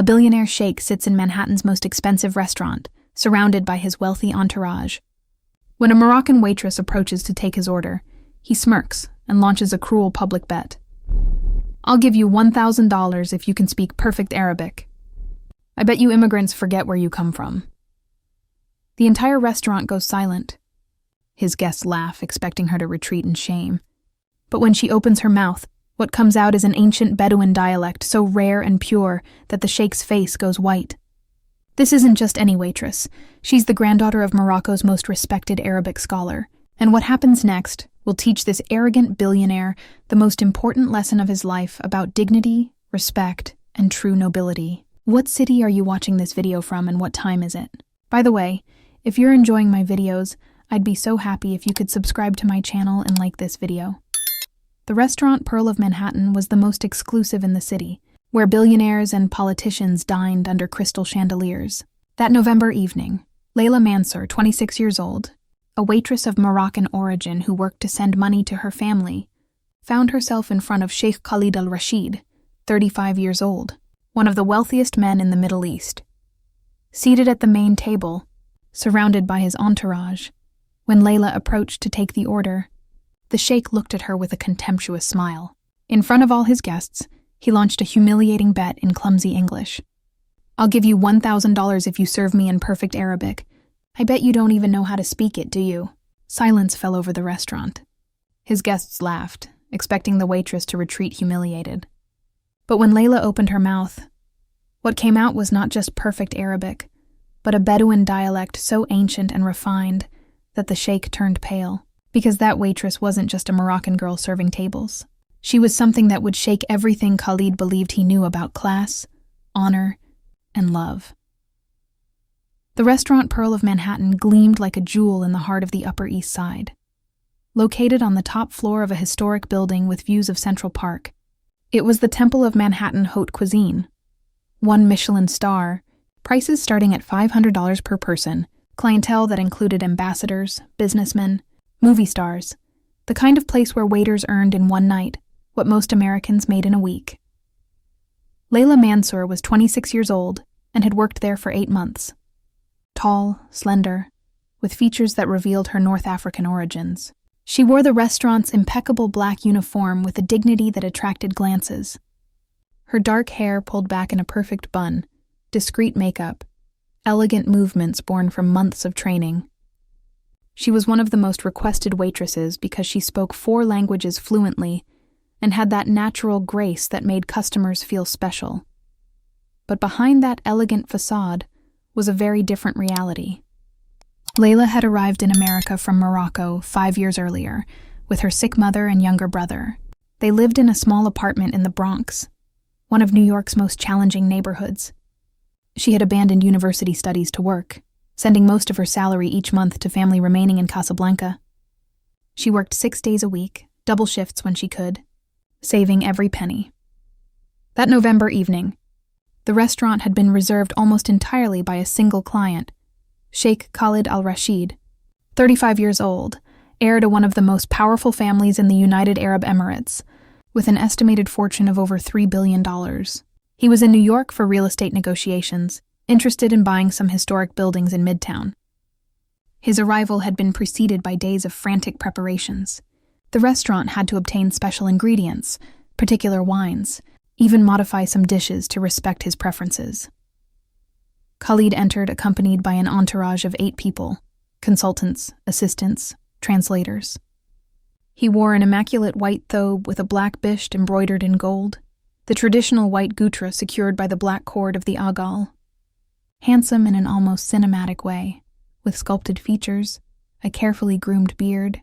A billionaire sheikh sits in Manhattan's most expensive restaurant, surrounded by his wealthy entourage. When a Moroccan waitress approaches to take his order, he smirks and launches a cruel public bet. "I'll give you $1,000 if you can speak perfect Arabic. I bet you immigrants forget where you come from." The entire restaurant goes silent. His guests laugh, expecting her to retreat in shame. But when she opens her mouth, what comes out is an ancient Bedouin dialect so rare and pure that the sheikh's face goes white. This isn't just any waitress. She's the granddaughter of Morocco's most respected Arabic scholar. And what happens next will teach this arrogant billionaire the most important lesson of his life about dignity, respect, and true nobility. What city are you watching this video from, and what time is it? By the way, if you're enjoying my videos, I'd be so happy if you could subscribe to my channel and like this video. The restaurant Pearl of Manhattan was the most exclusive in the city, where billionaires and politicians dined under crystal chandeliers. That November evening, Layla Mansour, 26 years old, a waitress of Moroccan origin who worked to send money to her family, found herself in front of Sheikh Khalid Al-Rashid, 35 years old, one of the wealthiest men in the Middle East. Seated at the main table, surrounded by his entourage, when Layla approached to take the order, the sheikh looked at her with a contemptuous smile. In front of all his guests, he launched a humiliating bet in clumsy English. "I'll give you $1,000 if you serve me in perfect Arabic. I bet you don't even know how to speak it, do you?" Silence fell over the restaurant. His guests laughed, expecting the waitress to retreat humiliated. But when Layla opened her mouth, what came out was not just perfect Arabic, but a Bedouin dialect so ancient and refined that the sheikh turned pale, because that waitress wasn't just a Moroccan girl serving tables. She was something that would shake everything Khalid believed he knew about class, honor, and love. The restaurant Pearl of Manhattan gleamed like a jewel in the heart of the Upper East Side. Located on the top floor of a historic building with views of Central Park, it was the Temple of Manhattan Haute Cuisine. 1 Michelin star, prices starting at $500 per person, clientele that included ambassadors, businessmen, movie stars, the kind of place where waiters earned in one night what most Americans made in a week. Layla Mansour was 26 years old and had worked there for 8 months. Tall, slender, with features that revealed her North African origins. She wore the restaurant's impeccable black uniform with a dignity that attracted glances. Her dark hair pulled back in a perfect bun, discreet makeup, elegant movements born from months of training. She was one of the most requested waitresses because she spoke 4 languages fluently and had that natural grace that made customers feel special. But behind that elegant facade was a very different reality. Layla had arrived in America from Morocco 5 years earlier, with her sick mother and younger brother. They lived in a small apartment in the Bronx, one of New York's most challenging neighborhoods. She had abandoned university studies to work, sending most of her salary each month to family remaining in Casablanca. She worked 6 days a week, double shifts when she could, saving every penny. That November evening, the restaurant had been reserved almost entirely by a single client, Sheikh Khalid Al-Rashid, 35 years old, heir to one of the most powerful families in the United Arab Emirates, with an estimated fortune of over $3 billion. He was in New York for real estate negotiations, interested in buying some historic buildings in Midtown. His arrival had been preceded by days of frantic preparations. The restaurant had to obtain special ingredients, particular wines, even modify some dishes to respect his preferences. Khalid entered accompanied by an entourage of 8 people, consultants, assistants, translators. He wore an immaculate white thobe with a black bisht embroidered in gold, the traditional white gutra secured by the black cord of the agal. Handsome in an almost cinematic way, with sculpted features, a carefully groomed beard,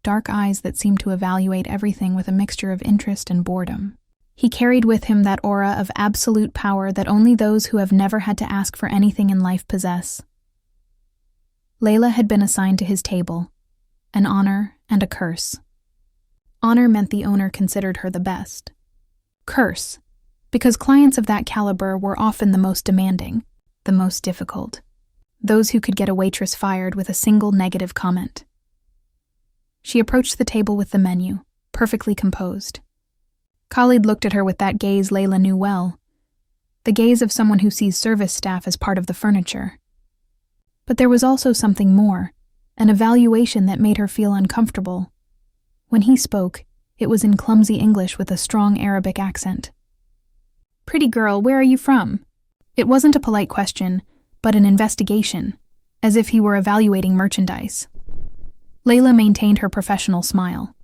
dark eyes that seemed to evaluate everything with a mixture of interest and boredom. He carried with him that aura of absolute power that only those who have never had to ask for anything in life possess. Layla had been assigned to his table, an honor and a curse. Honor meant the owner considered her the best. Curse, because clients of that caliber were often the most demanding, the most difficult, those who could get a waitress fired with a single negative comment. She approached the table with the menu, perfectly composed. Khalid looked at her with that gaze Layla knew well. the gaze of someone who sees service staff as part of the furniture. But there was also something more, an evaluation that made her feel uncomfortable. When he spoke, it was in clumsy English with a strong Arabic accent. "Pretty girl, where are you from?" It wasn't a polite question, but an investigation, as if he were evaluating merchandise. Layla maintained her professional smile.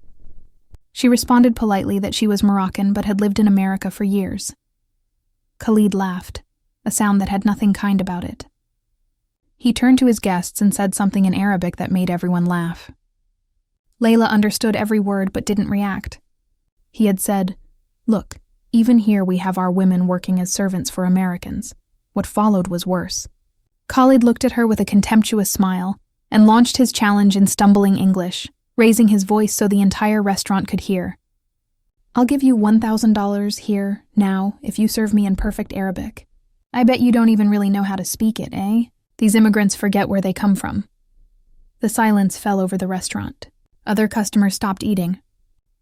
She responded politely that she was Moroccan but had lived in America for years. Khalid laughed, a sound that had nothing kind about it. He turned to his guests and said something in Arabic that made everyone laugh. Layla understood every word but didn't react. He had said, "Look, even here we have our women working as servants for Americans." What followed was worse. Khalid looked at her with a contemptuous smile and launched his challenge in stumbling English, raising his voice so the entire restaurant could hear. "I'll give you $1,000 here, now, if you serve me in perfect Arabic. I bet you don't even really know how to speak it, eh? These immigrants forget where they come from." The silence fell over the restaurant. Other customers stopped eating.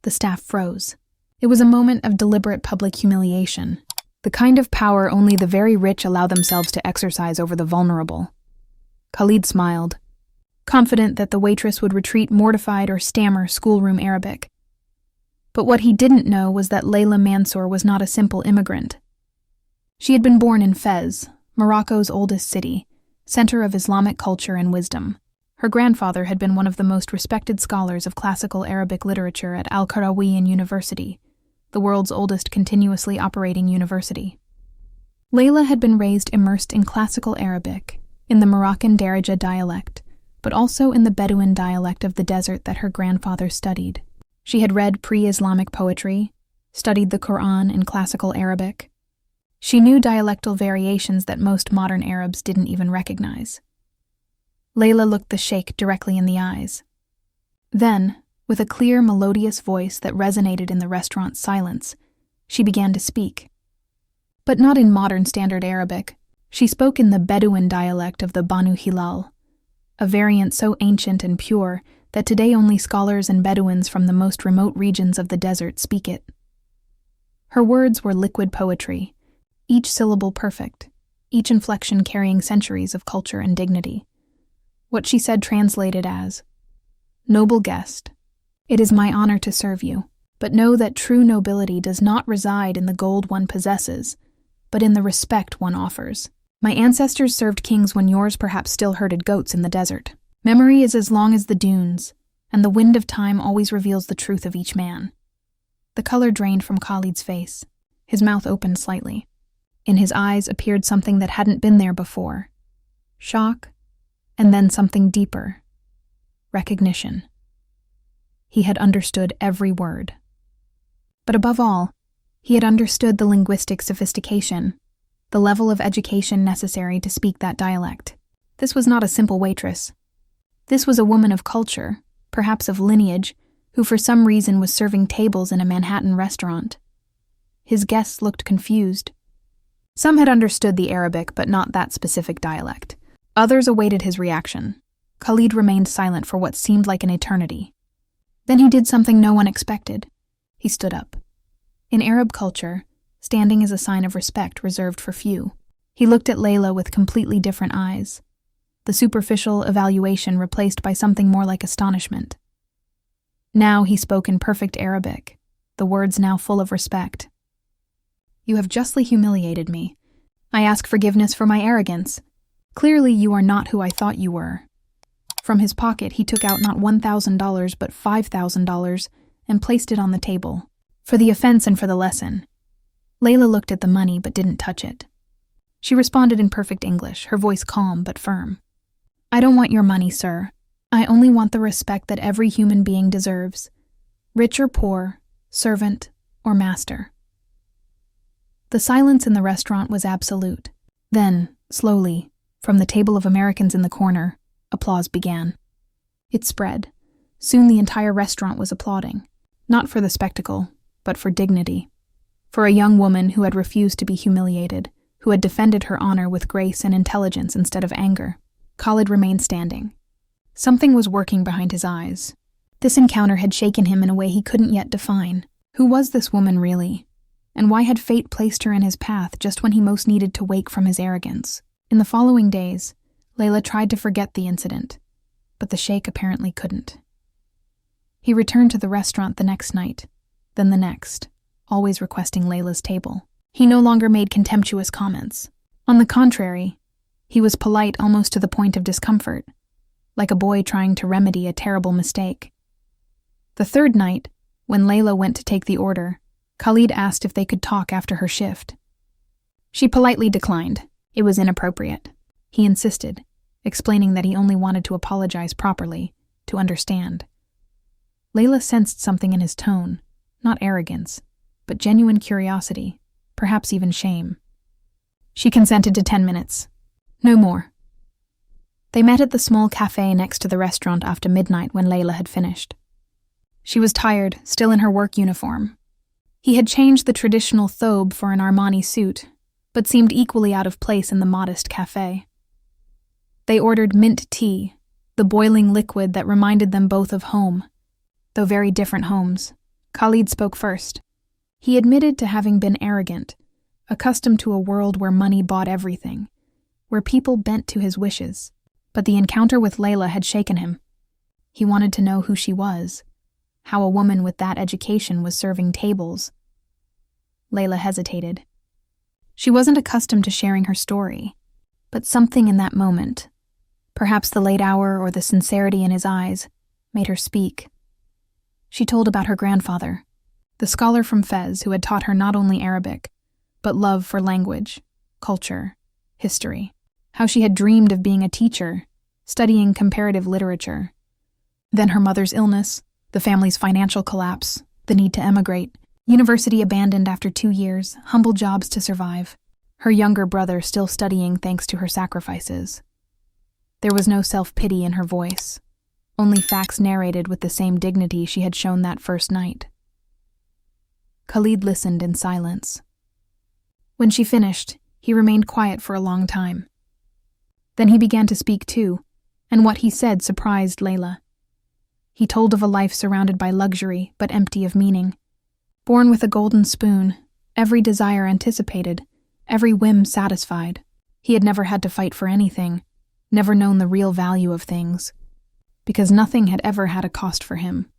The staff froze. It was a moment of deliberate public humiliation, the kind of power only the very rich allow themselves to exercise over the vulnerable. Khalid smiled, confident that the waitress would retreat mortified or stammer schoolroom Arabic. But what he didn't know was that Layla Mansour was not a simple immigrant. She had been born in Fez, Morocco's oldest city, center of Islamic culture and wisdom. Her grandfather had been one of the most respected scholars of classical Arabic literature at Al-Qarawiyyin University, the world's oldest continuously operating university. Layla had been raised immersed in classical Arabic, in the Moroccan Darija dialect, but also in the Bedouin dialect of the desert that her grandfather studied. She had read pre-Islamic poetry, studied the Quran in classical Arabic. She knew dialectal variations that most modern Arabs didn't even recognize. Layla looked the sheikh directly in the eyes. Then, with a clear, melodious voice that resonated in the restaurant's silence, she began to speak. But not in modern standard Arabic. She spoke in the Bedouin dialect of the Banu Hilal, a variant so ancient and pure that today only scholars and Bedouins from the most remote regions of the desert speak it. Her words were liquid poetry, each syllable perfect, each inflection carrying centuries of culture and dignity. What she said translated as, "Noble guest, it is my honor to serve you, but know that true nobility does not reside in the gold one possesses, but in the respect one offers. My ancestors served kings when yours perhaps still herded goats in the desert. Memory is as long as the dunes, and the wind of time always reveals the truth of each man." The color drained from Khalid's face. His mouth opened slightly. In his eyes appeared something that hadn't been there before. Shock, and then something deeper. Recognition. He had understood every word. But above all, he had understood the linguistic sophistication, the level of education necessary to speak that dialect. This was not a simple waitress. This was a woman of culture, perhaps of lineage, who for some reason was serving tables in a Manhattan restaurant. His guests looked confused. Some had understood the Arabic, but not that specific dialect. Others awaited his reaction. Khalid remained silent for what seemed like an eternity. Then he did something no one expected. He stood up. In Arab culture, standing is a sign of respect reserved for few. He looked at Layla with completely different eyes, the superficial evaluation replaced by something more like astonishment. Now he spoke in perfect Arabic, the words now full of respect. "You have justly humiliated me. I ask forgiveness for my arrogance. Clearly you are not who I thought you were." From his pocket he took out not $1,000 but $5,000 and placed it on the table, for the offense and for the lesson. Layla looked at the money but didn't touch it. She responded in perfect English, her voice calm but firm. "I don't want your money, sir. I only want the respect that every human being deserves, rich or poor, servant or master." The silence in the restaurant was absolute. Then, slowly, from the table of Americans in the corner, applause began. It spread. Soon the entire restaurant was applauding, not for the spectacle, but for dignity. For a young woman who had refused to be humiliated, who had defended her honor with grace and intelligence instead of anger. Khalid remained standing. Something was working behind his eyes. This encounter had shaken him in a way he couldn't yet define. Who was this woman really? And why had fate placed her in his path just when he most needed to wake from his arrogance? In the following days, Layla tried to forget the incident, but the sheikh apparently couldn't. He returned to the restaurant the next night, then the next, always requesting Layla's table. He no longer made contemptuous comments. On the contrary, he was polite almost to the point of discomfort, like a boy trying to remedy a terrible mistake. The third night, when Layla went to take the order, Khalid asked if they could talk after her shift. She politely declined. It was inappropriate. He insisted, explaining that he only wanted to apologize properly, to understand. Layla sensed something in his tone, not arrogance, but genuine curiosity, perhaps even shame. She consented to 10 minutes. No more. They met at the small cafe next to the restaurant after midnight when Layla had finished. She was tired, still in her work uniform. He had changed the traditional thobe for an Armani suit, but seemed equally out of place in the modest cafe. They ordered mint tea, the boiling liquid that reminded them both of home, though very different homes. Khalid spoke first. He admitted to having been arrogant, accustomed to a world where money bought everything, where people bent to his wishes. But the encounter with Layla had shaken him. He wanted to know who she was, how a woman with that education was serving tables. Layla hesitated. She wasn't accustomed to sharing her story, but something in that moment, perhaps the late hour or the sincerity in his eyes, made her speak. She told about her grandfather, the scholar from Fez who had taught her not only Arabic, but love for language, culture, history. How she had dreamed of being a teacher, studying comparative literature. Then her mother's illness, the family's financial collapse, the need to emigrate, university abandoned after 2 years, humble jobs to survive, her younger brother still studying thanks to her sacrifices. There was no self-pity in her voice, only facts narrated with the same dignity she had shown that first night. Khalid listened in silence. When she finished, he remained quiet for a long time. Then he began to speak too, and what he said surprised Layla. He told of a life surrounded by luxury but empty of meaning. Born with a golden spoon, every desire anticipated, every whim satisfied. He had never had to fight for anything, never known the real value of things, because nothing had ever had a cost for him.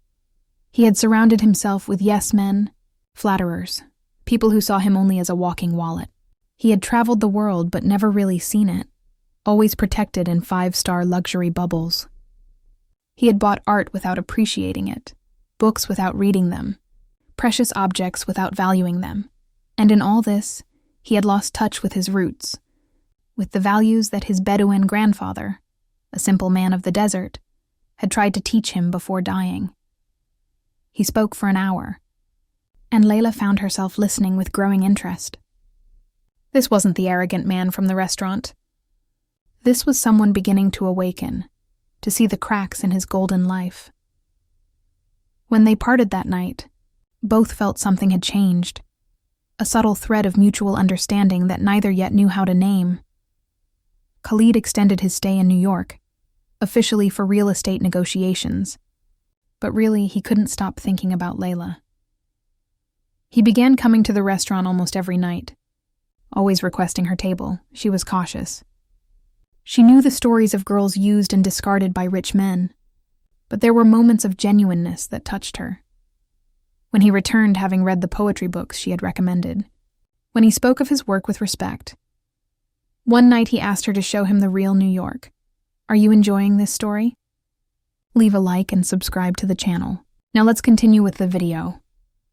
He had surrounded himself with yes-men, flatterers, people who saw him only as a walking wallet. He had traveled the world but never really seen it, always protected in 5-star luxury bubbles. He had bought art without appreciating it, books without reading them, precious objects without valuing them, and in all this, he had lost touch with his roots, with the values that his Bedouin grandfather, a simple man of the desert, had tried to teach him before dying. He spoke for an hour, and Layla found herself listening with growing interest. This wasn't the arrogant man from the restaurant. This was someone beginning to awaken, to see the cracks in his golden life. When they parted that night, both felt something had changed, a subtle thread of mutual understanding that neither yet knew how to name. Khalid extended his stay in New York, officially for real estate negotiations, but really he couldn't stop thinking about Layla. He began coming to the restaurant almost every night, always requesting her table. She was cautious. She knew the stories of girls used and discarded by rich men, but there were moments of genuineness that touched her. When he returned having read the poetry books she had recommended, when he spoke of his work with respect. One night he asked her to show him the real New York. Are you enjoying this story? Leave a like and subscribe to the channel. Now let's continue with the video.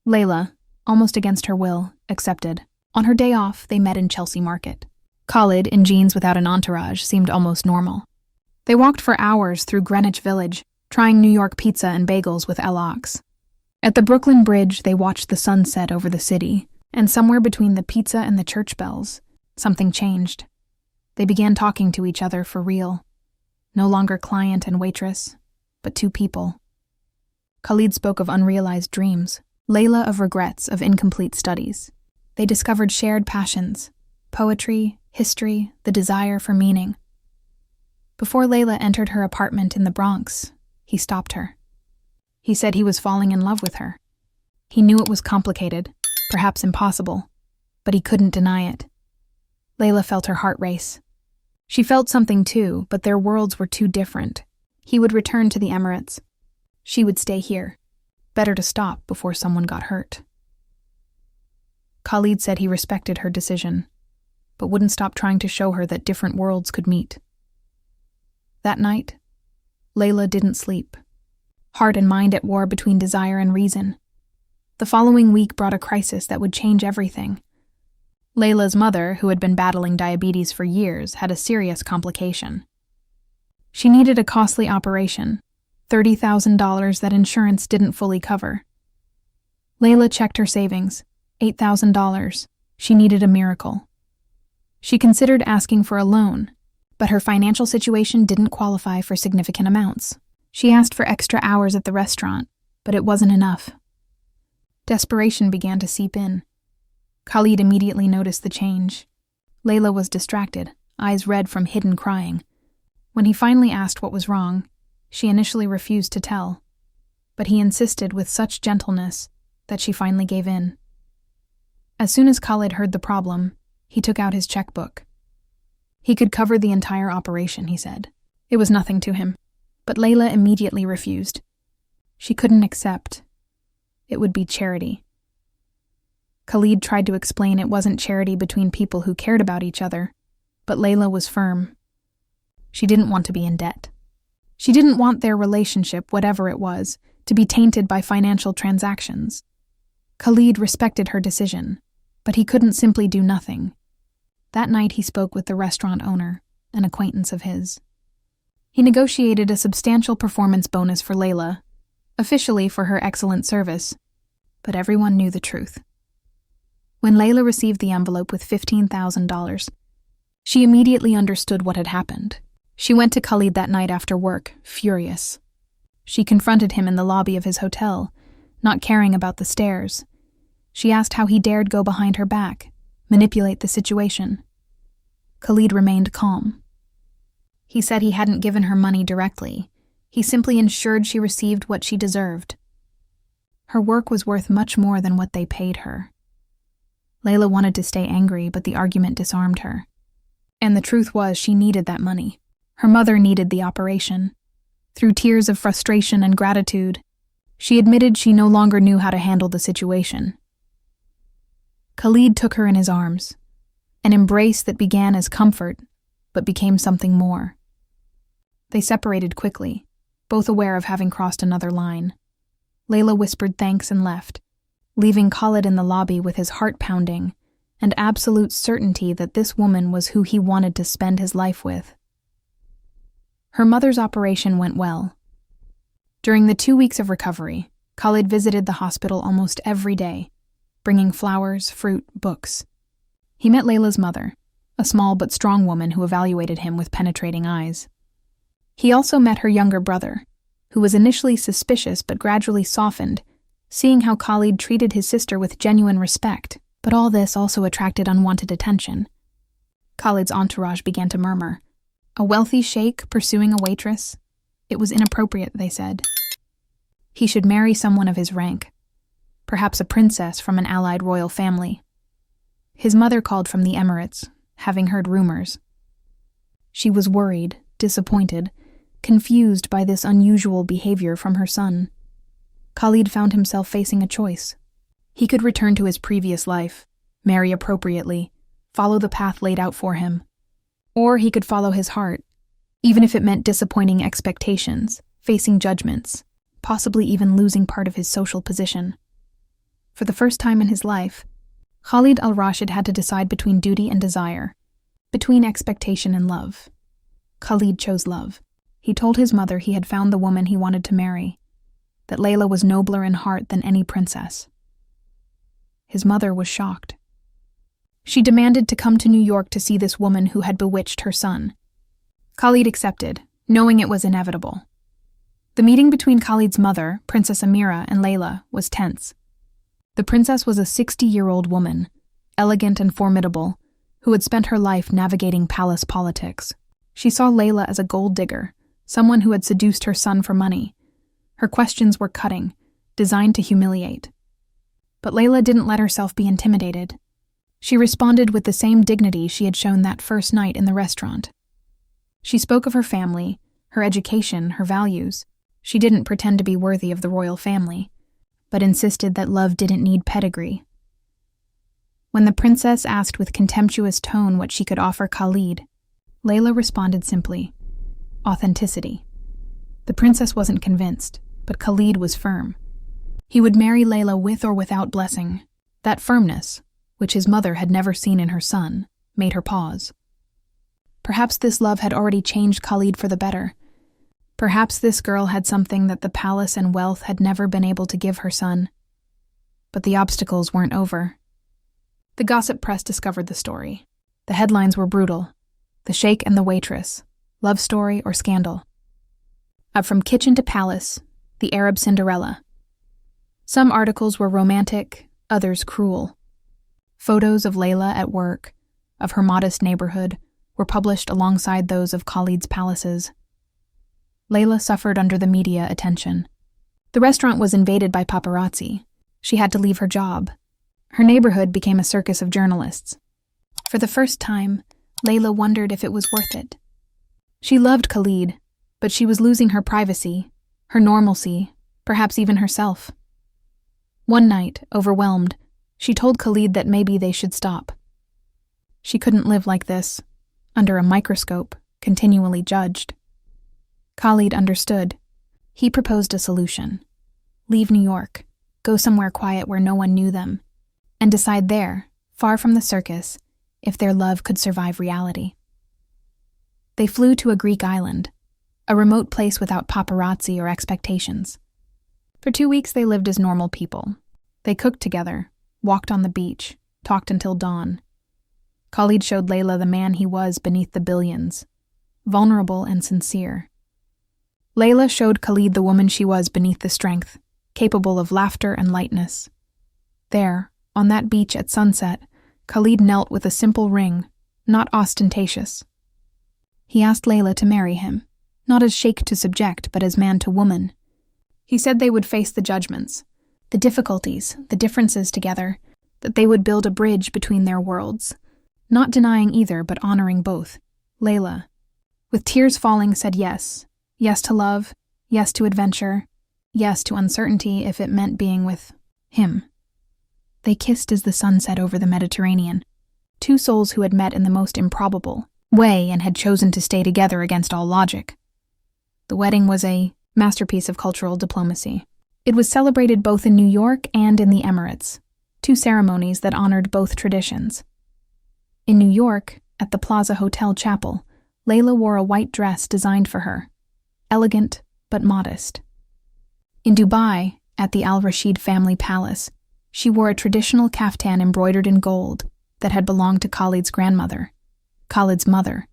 Layla, almost against her will, accepted. On her day off, they met in Chelsea Market. Khalid, in jeans without an entourage, seemed almost normal. They walked for hours through Greenwich Village, trying New York pizza and bagels with El-Ox. At the Brooklyn Bridge, they watched the sun set over the city, and somewhere between the pizza and the church bells, something changed. They began talking to each other for real. No longer client and waitress, but two people. Khalid spoke of unrealized dreams, Layla of regrets of incomplete studies. They discovered shared passions, poetry, history, the desire for meaning. Before Layla entered her apartment in the Bronx, he stopped her. He said he was falling in love with her. He knew it was complicated, perhaps impossible, but he couldn't deny it. Layla felt her heart race. She felt something too, but their worlds were too different. He would return to the Emirates. She would stay here. Better to stop before someone got hurt. Khalid said he respected her decision, but wouldn't stop trying to show her that different worlds could meet. That night, Layla didn't sleep, heart and mind at war between desire and reason. The following week brought a crisis that would change everything. Layla's mother, who had been battling diabetes for years, had a serious complication. She needed a costly operation, $30,000 that insurance didn't fully cover. Layla checked her savings, $8,000. She needed a miracle. She considered asking for a loan, but her financial situation didn't qualify for significant amounts. She asked for extra hours at the restaurant, but it wasn't enough. Desperation began to seep in. Khalid immediately noticed the change. Layla was distracted, eyes red from hidden crying. When he finally asked what was wrong, she initially refused to tell, but he insisted with such gentleness that she finally gave in. As soon as Khalid heard the problem, he took out his checkbook. He could cover the entire operation, he said. It was nothing to him, but Layla immediately refused. She couldn't accept. It would be charity. Khalid tried to explain it wasn't charity between people who cared about each other, but Layla was firm. She didn't want to be in debt. She didn't want their relationship, whatever it was, to be tainted by financial transactions. Khalid respected her decision, but he couldn't simply do nothing. That night he spoke with the restaurant owner, an acquaintance of his. He negotiated a substantial performance bonus for Layla, officially for her excellent service, but everyone knew the truth. When Layla received the envelope with $15,000, she immediately understood what had happened. She went to Khalid that night after work, furious. She confronted him in the lobby of his hotel, not caring about the stares. She asked how he dared go behind her back, manipulate the situation. Khalid remained calm. He said he hadn't given her money directly. He simply ensured she received what she deserved. Her work was worth much more than what they paid her. Layla wanted to stay angry, but the argument disarmed her. And the truth was, she needed that money. Her mother needed the operation. Through tears of frustration and gratitude, she admitted she no longer knew how to handle the situation. Khalid took her in his arms, an embrace that began as comfort, but became something more. They separated quickly, both aware of having crossed another line. Layla whispered thanks and left, leaving Khalid in the lobby with his heart pounding and absolute certainty that this woman was who he wanted to spend his life with. Her mother's operation went well. During the 2 weeks of recovery, Khalid visited the hospital almost every day, bringing flowers, fruit, books. He met Layla's mother, a small but strong woman who evaluated him with penetrating eyes. He also met her younger brother, who was initially suspicious but gradually softened, seeing how Khalid treated his sister with genuine respect, but all this also attracted unwanted attention. Khalid's entourage began to murmur. A wealthy sheikh pursuing a waitress? It was inappropriate, they said. He should marry someone of his rank, perhaps a princess from an allied royal family. His mother called from the Emirates, having heard rumors. She was worried, disappointed, confused by this unusual behavior from her son. Khalid found himself facing a choice. He could return to his previous life, marry appropriately, follow the path laid out for him. Or he could follow his heart, even if it meant disappointing expectations, facing judgments, possibly even losing part of his social position. For the first time in his life, Khalid Al-Rashid had to decide between duty and desire, between expectation and love. Khalid chose love. He told his mother he had found the woman he wanted to marry, that Layla was nobler in heart than any princess. His mother was shocked. She demanded to come to New York to see this woman who had bewitched her son. Khalid accepted, knowing it was inevitable. The meeting between Khalid's mother, Princess Amira, and Layla was tense. The princess was a 60-year-old woman, elegant and formidable, who had spent her life navigating palace politics. She saw Layla as a gold digger, someone who had seduced her son for money. Her questions were cutting, designed to humiliate. But Layla didn't let herself be intimidated. She responded with the same dignity she had shown that first night in the restaurant. She spoke of her family, her education, her values. She didn't pretend to be worthy of the royal family, but insisted that love didn't need pedigree. When the princess asked with contemptuous tone what she could offer Khalid, Layla responded simply, authenticity. The princess wasn't convinced, but Khalid was firm. He would marry Layla with or without blessing. That firmness, which his mother had never seen in her son, made her pause. Perhaps this love had already changed Khalid for the better. Perhaps this girl had something that the palace and wealth had never been able to give her son. But the obstacles weren't over. The gossip press discovered the story. The headlines were brutal. The Sheikh and the Waitress, love story or scandal. Up from kitchen to palace, the Arab Cinderella. Some articles were romantic, others cruel. Photos of Layla at work, of her modest neighborhood, were published alongside those of Khalid's palaces. Layla suffered under the media attention. The restaurant was invaded by paparazzi. She had to leave her job. Her neighborhood became a circus of journalists. For the first time, Layla wondered if it was worth it. She loved Khalid, but she was losing her privacy, her normalcy, perhaps even herself. One night, overwhelmed, she told Khalid that maybe they should stop. She couldn't live like this, under a microscope, continually judged. Khalid understood. He proposed a solution. Leave New York, go somewhere quiet where no one knew them, and decide there, far from the circus, if their love could survive reality. They flew to a Greek island, a remote place without paparazzi or expectations. For 2 weeks they lived as normal people. They cooked together, walked on the beach, talked until dawn. Khalid showed Layla the man he was beneath the billions, vulnerable and sincere. Layla showed Khalid the woman she was beneath the strength, capable of laughter and lightness. There, on that beach at sunset, Khalid knelt with a simple ring, not ostentatious. He asked Layla to marry him, not as sheikh to subject, but as man to woman. He said they would face the judgments, the difficulties, the differences together, that they would build a bridge between their worlds, not denying either but honoring both. Layla, with tears falling, said yes. Yes to love, yes to adventure, yes to uncertainty if it meant being with him. They kissed as the sun set over the Mediterranean, two souls who had met in the most improbable way and had chosen to stay together against all logic. The wedding was a masterpiece of cultural diplomacy. It was celebrated both in New York and in the Emirates, two ceremonies that honored both traditions. In New York, at the Plaza Hotel Chapel, Layla wore a white dress designed for her, elegant but modest. In Dubai, at the Al-Rashid family palace, she wore a traditional kaftan embroidered in gold that had belonged to Khalid's grandmother, Khalid's mother,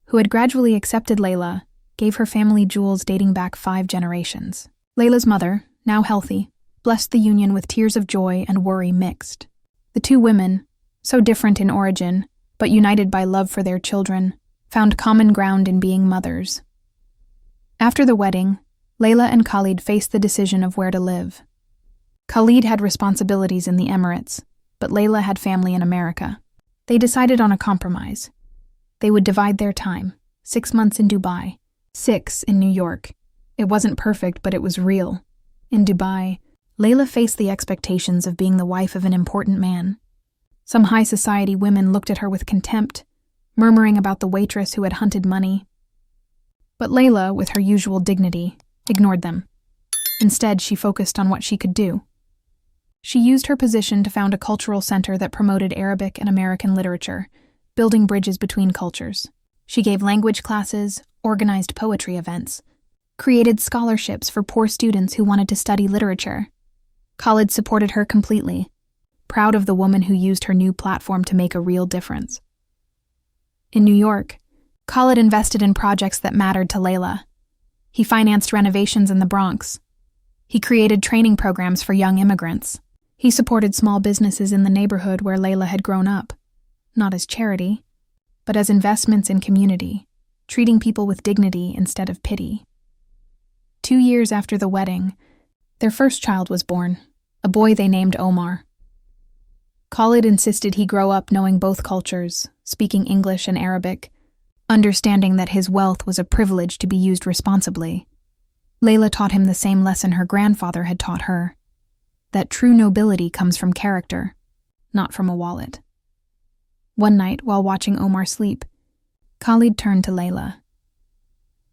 who had gradually accepted Layla, gave her family jewels dating back 5 generations. Layla's mother, now healthy, blessed the union with tears of joy and worry mixed. The two women, so different in origin, but united by love for their children, found common ground in being mothers. After the wedding, Layla and Khalid faced the decision of where to live. Khalid had responsibilities in the Emirates, but Layla had family in America. They decided on a compromise. They would divide their time, 6 months in Dubai, 6 in New York. It wasn't perfect, but it was real. In Dubai, Layla faced the expectations of being the wife of an important man. Some high society women looked at her with contempt, murmuring about the waitress who had hunted money. But Layla, with her usual dignity, ignored them. Instead, she focused on what she could do. She used her position to found a cultural center that promoted Arabic and American literature, building bridges between cultures. She gave language classes, organized poetry events, created scholarships for poor students who wanted to study literature. Khalid supported her completely, proud of the woman who used her new platform to make a real difference. In New York, Khalid invested in projects that mattered to Layla. He financed renovations in the Bronx. He created training programs for young immigrants. He supported small businesses in the neighborhood where Layla had grown up, not as charity, but as investments in community, treating people with dignity instead of pity. 2 years after the wedding, their first child was born, a boy they named Omar. Khalid insisted he grow up knowing both cultures, speaking English and Arabic, understanding that his wealth was a privilege to be used responsibly. Layla taught him the same lesson her grandfather had taught her, that true nobility comes from character, not from a wallet. One night, while watching Omar sleep, Khalid turned to Layla.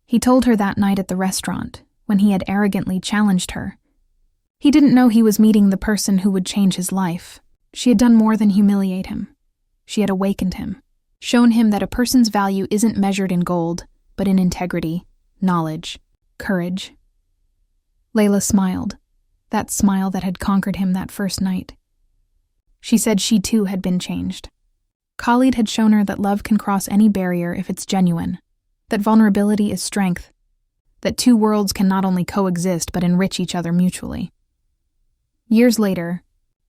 He told her that night at the restaurant, when he had arrogantly challenged her. He didn't know he was meeting the person who would change his life. She had done more than humiliate him. She had awakened him, shown him that a person's value isn't measured in gold, but in integrity, knowledge, courage. Layla smiled, that smile that had conquered him that first night. She said she too had been changed. Khalid had shown her that love can cross any barrier if it's genuine, that vulnerability is strength, that two worlds can not only coexist but enrich each other mutually. Years later,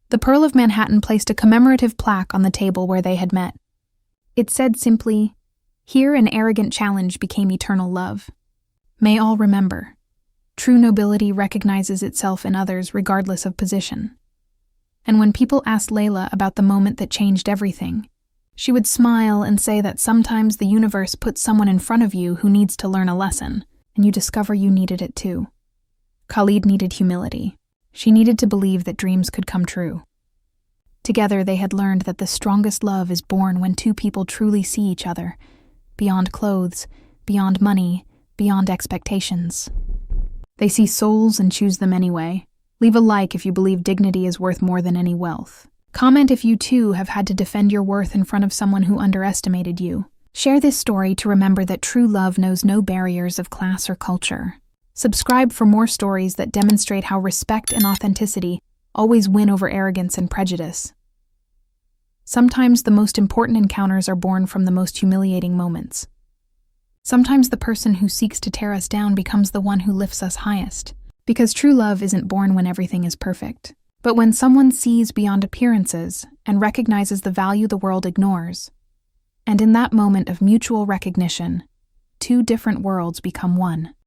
the Pearl of Manhattan placed a commemorative plaque on the table where they had met. It said simply, "Here an arrogant challenge became eternal love. May all remember, true nobility recognizes itself in others regardless of position." And when people asked Layla about the moment that changed everything, she would smile and say that sometimes the universe puts someone in front of you who needs to learn a lesson, and you discover you needed it too. Khalid needed humility. She needed to believe that dreams could come true. Together they had learned that the strongest love is born when two people truly see each other, beyond clothes, beyond money, beyond expectations. They see souls and choose them anyway. Leave a like if you believe dignity is worth more than any wealth. Comment if you too have had to defend your worth in front of someone who underestimated you. Share this story to remember that true love knows no barriers of class or culture. Subscribe for more stories that demonstrate how respect and authenticity always win over arrogance and prejudice. Sometimes the most important encounters are born from the most humiliating moments. Sometimes the person who seeks to tear us down becomes the one who lifts us highest. Because true love isn't born when everything is perfect, but when someone sees beyond appearances and recognizes the value the world ignores. And in that moment of mutual recognition, two different worlds become one.